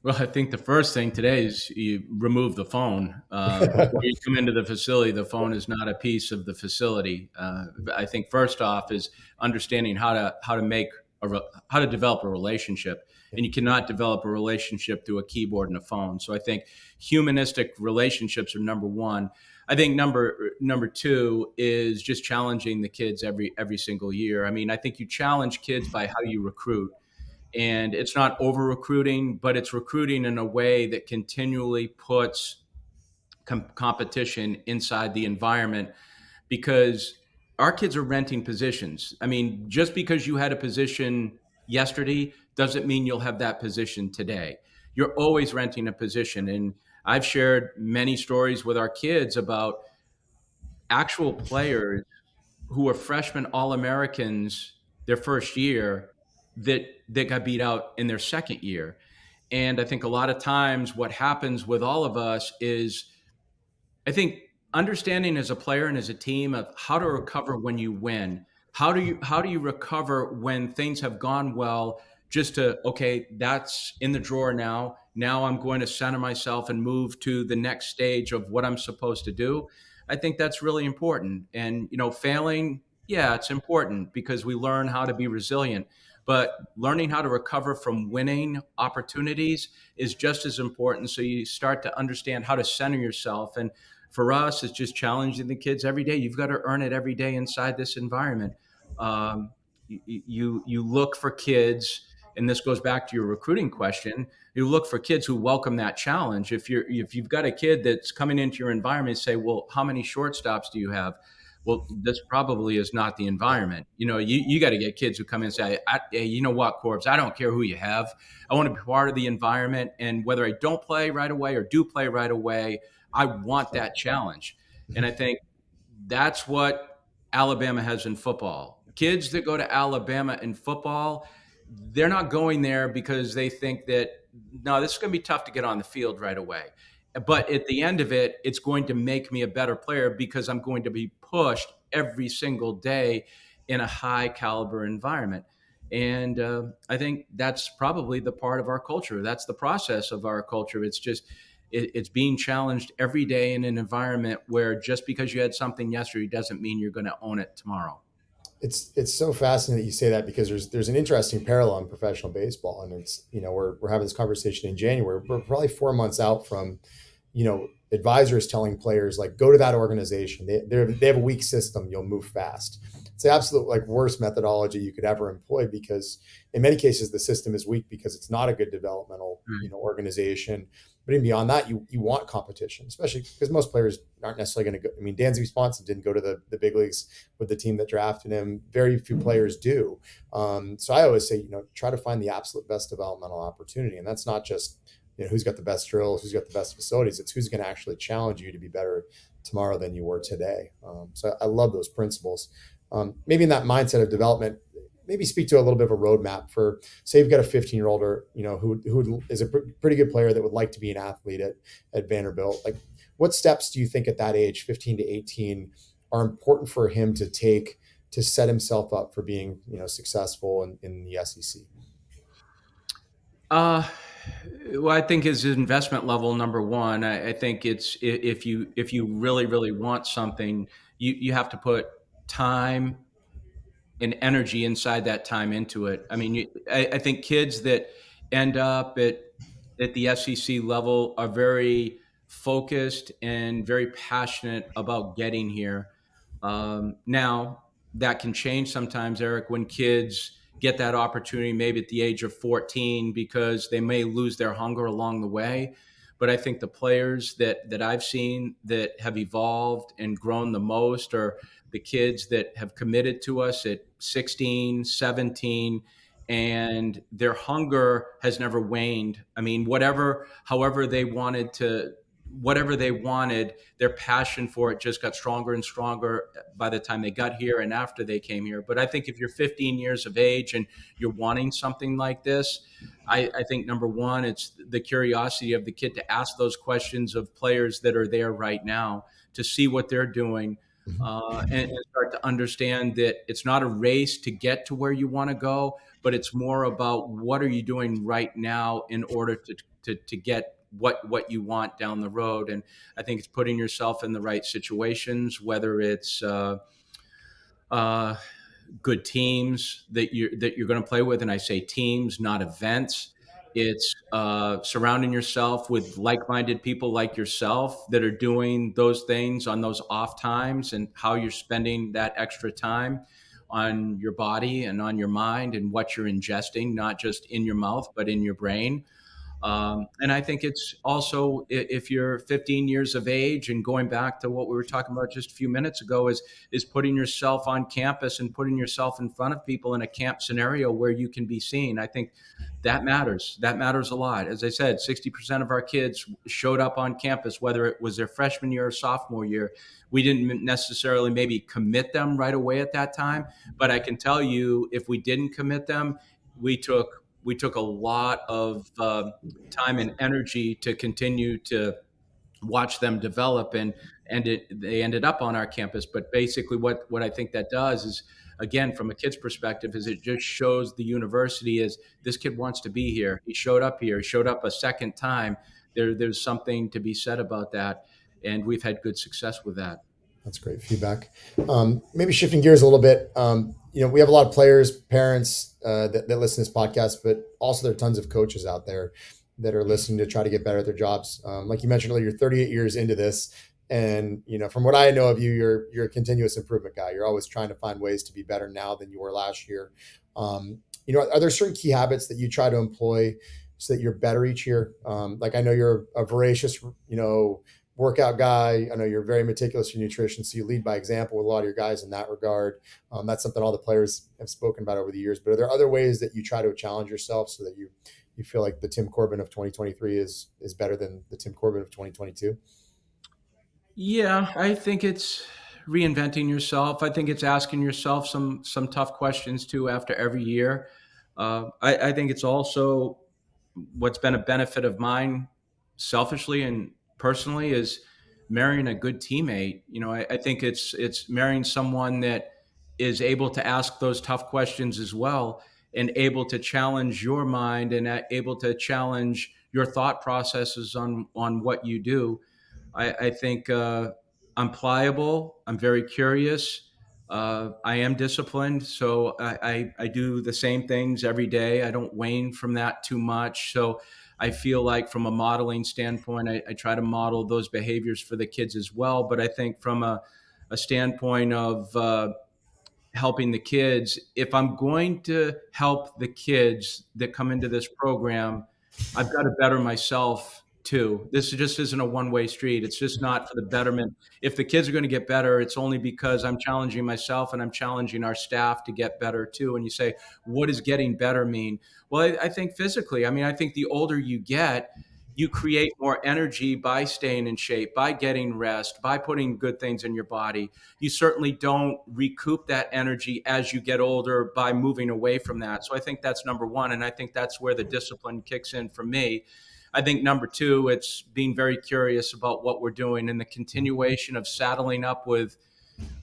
Well, I think the first thing today is you remove the phone. Before you come into the facility, the phone is not a piece of the facility. I think first off is understanding how to develop a relationship, and you cannot develop a relationship through a keyboard and a phone. So I think humanistic relationships are number one. I think number two is just challenging the kids every single year. I mean, I think you challenge kids by how you recruit, and it's not over recruiting, but it's recruiting in a way that continually puts competition inside the environment, because our kids are renting positions. I mean, just because you had a position yesterday doesn't mean you'll have that position today. You're always renting a position. And I've shared many stories with our kids about actual players who are freshman All-Americans their first year that got beat out in their second year. And I think a lot of times what happens with all of us is, I think, understanding as a player and as a team of how to recover when you win. How do you recover when things have gone well? Just to, okay, that's in the drawer now. Now I'm going to center myself and move to the next stage of what I'm supposed to do. I think that's really important. And failing, yeah, it's important because we learn how to be resilient. But learning how to recover from winning opportunities is just as important. So you start to understand how to center yourself. And for us, it's just challenging the kids every day. You've got to earn it every day inside this environment. You look for kids, and this goes back to your recruiting question. You look for kids who welcome that challenge. If you've got a kid that's coming into your environment and say, well, how many shortstops do you have? Well, this probably is not the environment. You got to get kids who come in and say, hey, you know what, Corbs, I don't care who you have. I want to be part of the environment. And whether I don't play right away or do play right away, I want that challenge. And I think that's what Alabama has in football. Kids that go to Alabama in football, they're not going there because they think that, no, this is going to be tough to get on the field right away. But at the end of it, it's going to make me a better player because I'm going to be pushed every single day in a high caliber environment. And I think that's probably the part of our culture. That's the process of our culture. It's being challenged every day in an environment where just because you had something yesterday doesn't mean you're going to own it tomorrow. It's so fascinating that you say that, because there's an interesting parallel in professional baseball, and it's we're having this conversation in January. We're probably 4 months out from advisors telling players, like, go to that organization. They have a weak system. You'll move fast. It's the absolute worst methodology you could ever employ, because in many cases the system is weak because it's not a good developmental organization. But even beyond that, you want competition, especially because most players aren't necessarily going to go. I mean, Dansby Swanson didn't go to the big leagues with the team that drafted him. Very few players do. So I always say, try to find the absolute best developmental opportunity. And that's not just who's got the best drills, who's got the best facilities. It's who's going to actually challenge you to be better tomorrow than you were today. So I love those principles. Maybe in that mindset of development, maybe speak to a little bit of a roadmap for, say you've got a 15-year-old or, who is a pretty good player that would like to be an athlete at Vanderbilt. Like, what steps do you think at that age, 15 to 18, are important for him to take to set himself up for being, successful in the SEC? Uh, well, I think is investment level number one. I think if you really want something, you have to put time and energy inside that time into it. I mean, I think kids that end up at the SEC level are very focused and very passionate about getting here. Now, that can change sometimes, Eric, when kids get that opportunity, maybe at the age of 14, because they may lose their hunger along the way. But I think the players that I've seen that have evolved and grown the most are the kids that have committed to us at 16, 17, and their hunger has never waned. I mean, whatever they wanted, their passion for it just got stronger and stronger by the time they got here and after they came here. But I think if you're 15 years of age and you're wanting something like this, I think number one, it's the curiosity of the kid to ask those questions of players that are there right now, to see what they're doing, and start to understand that it's not a race to get to where you want to go, but it's more about what are you doing right now in order to get what you want down the road. And I think it's putting yourself in the right situations, whether it's uh, good teams that you're going to play with, and I say teams, not events. It's surrounding yourself with like-minded people like yourself that are doing those things on those off times, and how you're spending that extra time on your body and on your mind and what you're ingesting, not just in your mouth, but in your brain. And I think it's also, if you're 15 years of age, and going back to what we were talking about just a few minutes ago, is putting yourself on campus and putting yourself in front of people in a camp scenario where you can be seen. I think that matters. That matters a lot. As I said, 60% of our kids showed up on campus, whether it was their freshman year or sophomore year. We didn't necessarily maybe commit them right away at that time, but I can tell you, if we didn't commit them, we took a lot of time and energy to continue to watch them develop, and they ended up on our campus. But basically, what I think that does is, again, from a kid's perspective, is it just shows the university is, this kid wants to be here. He showed up here. He showed up a second time. There's something to be said about that, and we've had good success with that. That's great feedback. Maybe shifting gears a little bit. We have a lot of players, parents that listen to this podcast, but also there are tons of coaches out there that are listening to try to get better at their jobs. Like you mentioned earlier, you're 38 years into this, and from what I know of you, you're a continuous improvement guy. You're always trying to find ways to be better now than you were last year. Are there certain key habits that you try to employ so that you're better each year? Like, I know you're a voracious, workout guy. I know you're very meticulous in nutrition, so you lead by example with a lot of your guys in that regard. That's something all the players have spoken about over the years. But are there other ways that you try to challenge yourself so that you feel like the Tim Corbin of 2023 is better than the Tim Corbin of 2022? Yeah, I think it's reinventing yourself. I think it's asking yourself some tough questions too after every year. I think it's also, what's been a benefit of mine, selfishly and personally, is marrying a good teammate. I think it's marrying someone that is able to ask those tough questions as well, and able to challenge your mind, and able to challenge your thought processes on what you do. I think I'm pliable. I'm very curious. I am disciplined, so I do the same things every day. I don't wane from that too much. So I feel like, from a modeling standpoint, I try to model those behaviors for the kids as well. But I think from a standpoint of helping the kids, if I'm going to help the kids that come into this program, I've got to better myself too. This just isn't a one-way street. It's just not for the betterment. If the kids are going to get better, it's only because I'm challenging myself and I'm challenging our staff to get better too. And you say, what does getting better mean? Well, I think physically. I mean, I think the older you get, you create more energy by staying in shape, by getting rest, by putting good things in your body. You certainly don't recoup that energy as you get older by moving away from that. So I think that's number one. And I think that's where the discipline kicks in for me. I think number two, it's being very curious about what we're doing and the continuation of saddling up with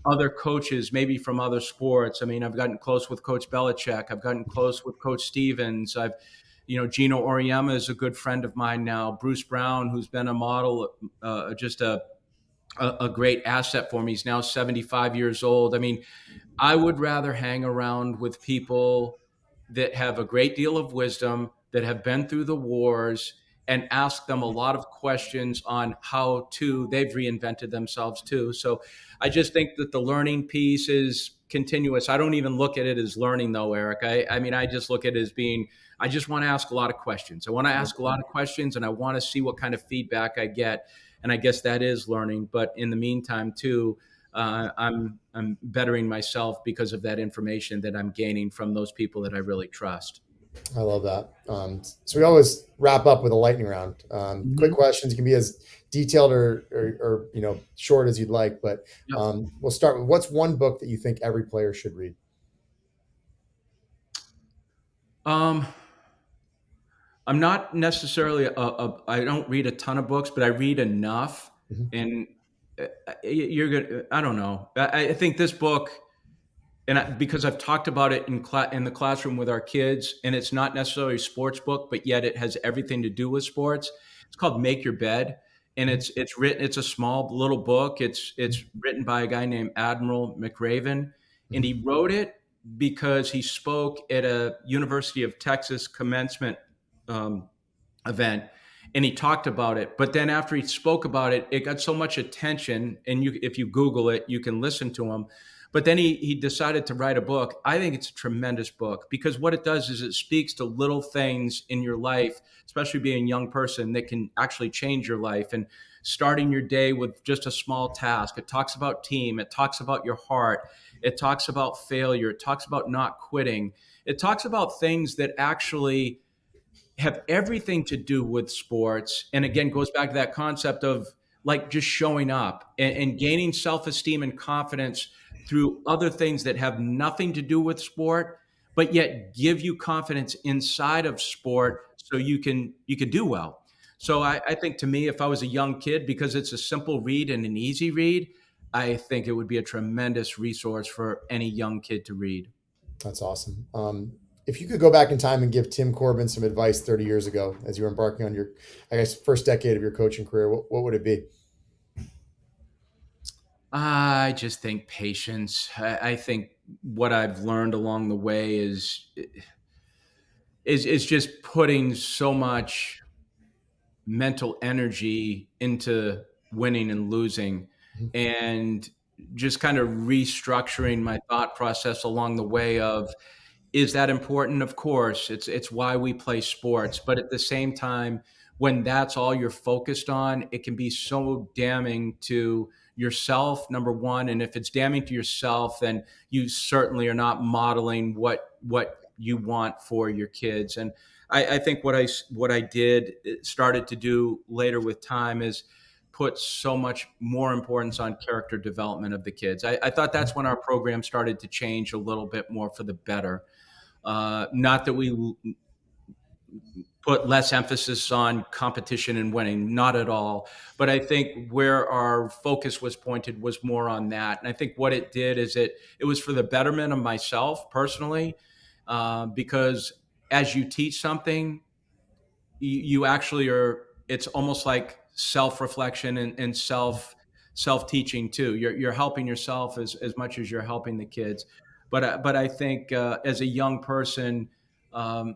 other coaches, maybe from other sports. I mean, I've gotten close with Coach Belichick. I've gotten close with Coach Stevens. Gino Oriema is a good friend of mine now. Bruce Brown, who's been a model, just a great asset for me. He's now 75 years old. I mean, I would rather hang around with people that have a great deal of wisdom, that have been through the wars, and ask them a lot of questions on how to, they've reinvented themselves too. So I just think that the learning piece is continuous. I don't even look at it as learning though, Eric. I mean, I just look at it as being, I just want to ask a lot of questions. I want to ask a lot of questions and I want to see what kind of feedback I get. And I guess that is learning. But in the meantime, too, I'm bettering myself because of that information that I'm gaining from those people that I really trust. I love that. So we always wrap up with a lightning round. Quick Mhm. questions. You can be as detailed or short as you'd like, but Yep. we'll start with what's one book that you think every player should read? Um, I'm not necessarily I don't read a ton of books, but I read enough. Mhm. And you're gonna. I don't know. I think this book, because I've talked about it in the classroom with our kids, and it's not necessarily a sports book, but yet it has everything to do with sports. It's called Make Your Bed, and Mhm. it's written. It's a small little book. It's written by a guy named Admiral McRaven, and Mhm. he wrote it because he spoke at a University of Texas commencement um, event, and he talked about it. But then after he spoke about it, it got so much attention, and if you Google it, you can listen to him. But then he decided to write a book. I think it's a tremendous book because what it does is it speaks to little things in your life, especially being a young person, that can actually change your life. And starting your day with just a small task. It talks about team. It talks about your heart. It talks about failure. It talks about not quitting. It talks about things that actually have everything to do with sports. And again, goes back to that concept of like just showing up and gaining self-esteem and confidence through other things that have nothing to do with sport, but yet give you confidence inside of sport so you can do well. So I think to me, if I was a young kid, because it's a simple read and an easy read, I think it would be a tremendous resource for any young kid to read. That's awesome. If you could go back in time and give Tim Corbin some advice 30 years ago as you were embarking on your, I guess, first decade of your coaching career, what would it be? I just think patience. I think what I've learned along the way is just putting so much mental energy into winning and losing, Mhm. and just kind of restructuring my thought process along the way of, is that important? Of course, it's why we play sports. But at the same time, when that's all you're focused on, it can be so damning to yourself, number one. And if it's damning to yourself, then you certainly are not modeling what you want for your kids. And I think what I did started to do later with time is put so much more importance on character development of the kids. I thought that's when our program started to change a little bit more for the better. Not that we put less emphasis on competition and winning, not at all. But I think where our focus was pointed was more on that. And I think what it did is it was for the betterment of myself personally, because as you teach something, you actually are, it's almost like self-reflection and self-teaching too. You're helping yourself as much as you're helping the kids. But I think as a young person,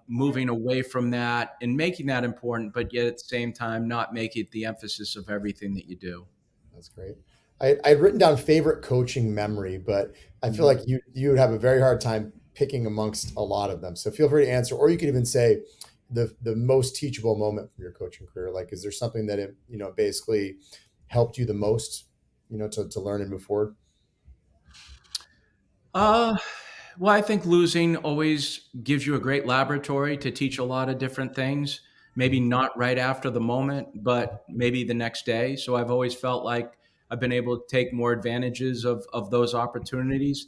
moving away from that and making that important, but yet at the same time not make it the emphasis of everything that you do. That's great. I'd written down favorite coaching memory, but I feel Mhm. like you would have a very hard time picking amongst a lot of them. So feel free to answer, or you could even say the most teachable moment from your coaching career. Like, is there something that it basically helped you the most, to learn and move forward? Uh, well, I think losing always gives you a great laboratory to teach a lot of different things. maybe not right after the moment, but maybe the next day. So I've always felt like I've been able to take more advantages of those opportunities.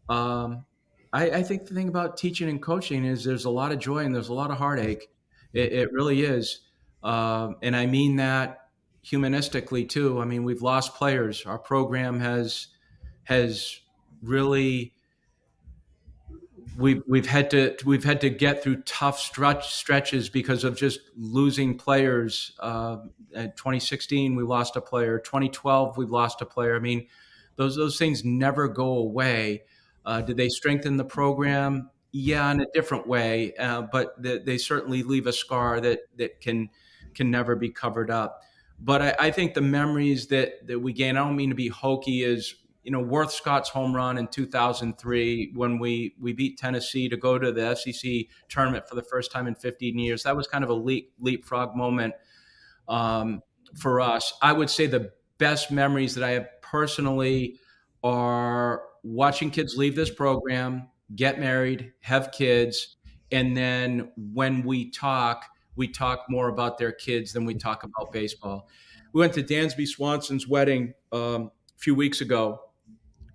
Um, I think the thing about teaching and coaching is there's a lot of joy and there's a lot of heartache. It really is. And I mean that humanistically too. I mean, we've lost players. Our program has really we've had to get through tough stretches because of just losing players. In 2016, we lost a player. 2012, we lost a player. I mean, those things never go away. Did they strengthen the program? Yeah, in a different way, but they certainly leave a scar that can never be covered up. But I think the memories that we gain. I don't mean to be hokey. Is Worth Scott's home run in 2003 when we beat Tennessee to go to the SEC tournament for the first time in 15 years. That was kind of a leapfrog moment um, for us. I would say the best memories that I have personally are watching kids leave this program, get married, have kids, and then when we talk more about their kids than we talk about baseball. We went to Dansby Swanson's wedding a few weeks ago,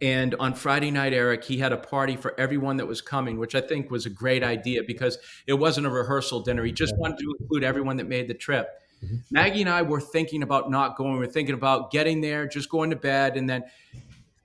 and on Friday night, Eric, he had a party for everyone that was coming, which I think was a great idea because it wasn't a rehearsal dinner. He just wanted to include everyone that made the trip. Mhm. Maggie and I were thinking about not going. We are thinking about getting there, just going to bed. And then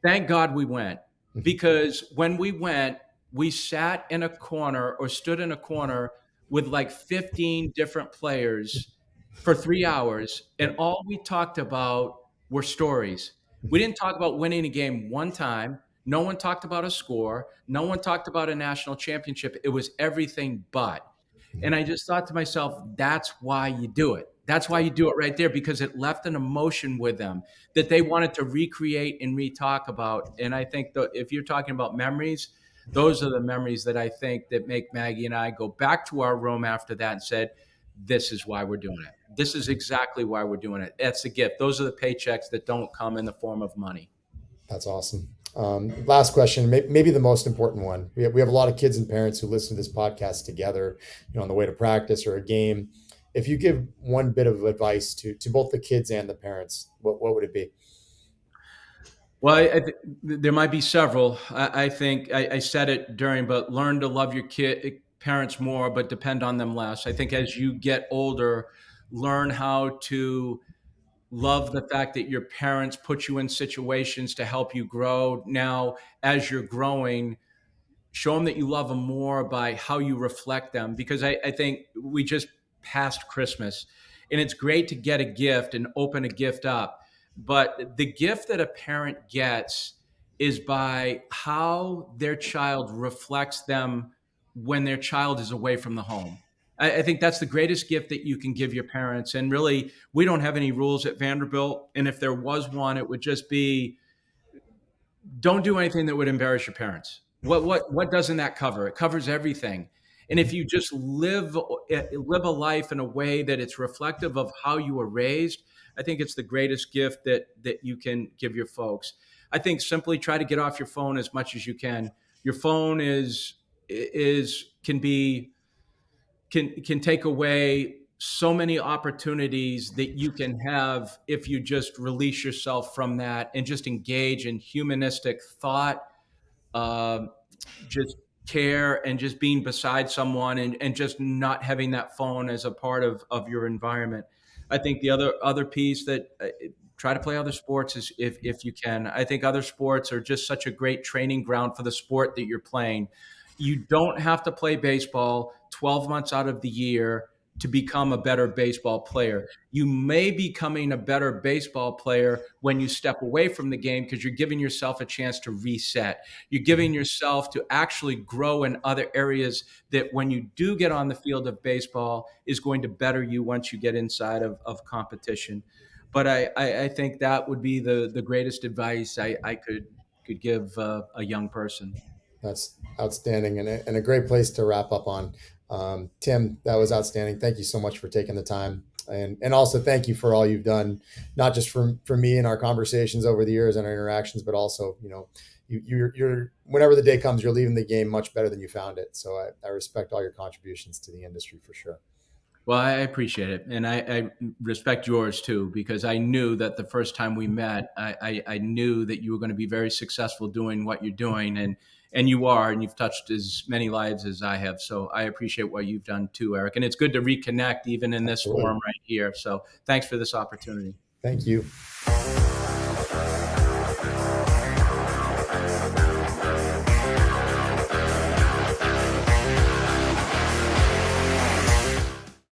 thank God we went, Mhm. because when we went, we sat in a corner or stood in a corner with like 15 different players for 3 hours. And Yep. all we talked about were stories. We Mhm. didn't talk about winning a game one time. No one talked about a score. No one talked about a national championship. It was everything but. And Mhm. I just thought to myself, that's why you do it. That's why you do it right there, because it left an emotion with them that they wanted to recreate and re-talk about. And I think that if you're talking about memories, those are the memories that I think that make Maggie and I go back to our room after that and said, this is why we're doing it. This is exactly why we're doing it. That's the gift. Those are the paychecks that don't come in the form of money. That's awesome. Last question, maybe the most important one. We have a lot of kids and parents who listen to this podcast together, on the way to practice or a game. If you give one bit of advice to both the kids and the parents, what would it be? Well, there might be several. I think I said it during, but learn to love your parents more, but depend on them less. I think as you get older, learn how to love the fact that your parents put you in situations to help you grow. Now, as you're growing, show them that you love them more by how you reflect them, because I think we just passed Christmas, and it's great to get a gift and open a gift up, but the gift that a parent gets is by how their child reflects them when their child is away from the home. I think that's the greatest gift that you can give your parents. And really, we don't have any rules at Vanderbilt, and if there was one, it would just be, don't do anything that would embarrass your parents. What doesn't that cover? It covers everything. And if Mhm. you just live a life in a way that it's reflective of how you were raised, I think it's the greatest gift that you can give your folks. I think simply try to get off your phone as much as you can. Your phone is can take away so many opportunities that you can have if you just release yourself from that and just engage in humanistic thought, um, just care, and just being beside someone, and just not having that phone as a part of your environment. I think the other piece that try to play other sports is, if you can. I think other sports are just such a great training ground for the sport that you're playing. You don't have to play baseball 12 months out of the year to become a better baseball player. You may be becoming a better baseball player when you step away from the game, because you're giving yourself a chance to reset. You're giving yourself to actually grow in other areas that, when you do get on the field of baseball, is going to better you once you get inside of competition. But I think that would be the greatest advice I could give a young person. That's outstanding and a great place to wrap up on. Tim, that was outstanding. Thank you so much for taking the time. And also thank you for all you've done, not just for me and our conversations over the years and our interactions, but also, you're whenever the day comes, you're leaving the game much better than you found it. So I respect all your contributions to the industry for sure. Well, I appreciate it, and I respect yours too, because I knew that the first time we met, I knew that you were going to be very successful doing what you're doing, and you are, and you've touched as many lives as I have. So I appreciate what you've done too, Eric, and it's good to reconnect even in this Absolutely. forum right here. So thanks for this opportunity. Thank you.